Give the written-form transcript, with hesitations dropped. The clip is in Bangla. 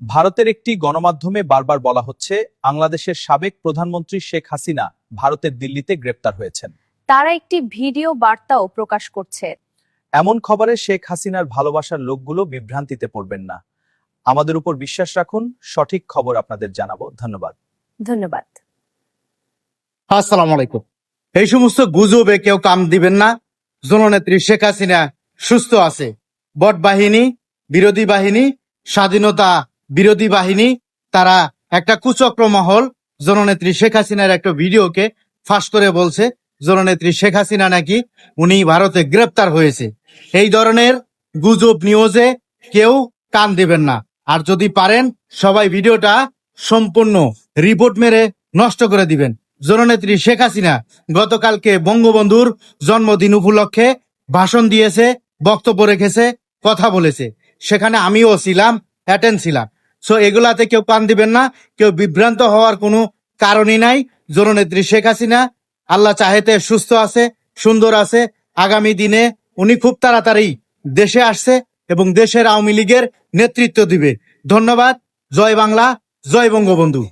ভারতের একটি গণমাধ্যমে বারবার বলা হচ্ছে বাংলাদেশের সাবেক প্রধানমন্ত্রী শেখ হাসিনা ভারতের দিল্লিতে গ্রেপ্তার হয়েছেন। তারা একটি ভিডিও বার্তাও প্রকাশ করছে। এমন খবরে শেখ হাসিনার ভালোবাসার লোকগুলো বিভ্রান্তিতে পড়বেন না। আমাদের উপর বিশ্বাস রাখুন, সঠিক খবর আপনাদের জানাবো। ধন্যবাদ। ধন্যবাদ। আসসালামু আলাইকুম। এই সমস্ত গুজবে কেউ কান দিবেন না। জননেত্রী শেখ হাসিনা সুস্থ আছে। বট বাহিনী, বিরোধী বাহিনী, স্বাধীনতা বিরোধী বাহিনী, তারা একটা কুচক্র মহল জননেত্রী শেখ হাসিনার একটা ভিডিওকে ফাঁস করে বলছে জননেত্রী শেখ হাসিনা নাকি উনি ভারতে গ্রেপ্তার হয়েছে। এই ধরনের গুজব নিউজে কেউ কান দিবেন না। আর যদি পারেন সবাই ভিডিওটা সম্পূর্ণ রিপোর্ট মেরে নষ্ট করে দিবেন। জননেত্রী শেখ হাসিনা গতকালকে বঙ্গবন্ধুর জন্মদিন উপলক্ষে ভাষণ দিয়েছে, বক্তব্য রেখেছে, কথা বলেছে। সেখানে আমিও ছিলাম, অ্যাটেন্ড ছিলাম। সো এগুলাতে কেউ কান দিবেন না, কেউ বিভ্রান্ত হওয়ার কোনো কারণই নাই। জননেত্রী শেখ হাসিনা আল্লাহ চাহেতে সুস্থ আছে, সুন্দর আছে। আগামী দিনে উনি খুব তাড়াতাড়ি দেশে আসছে এবং দেশের আওয়ামী লীগের নেতৃত্ব দিবে। ধন্যবাদ। জয় বাংলা, জয় বঙ্গবন্ধু।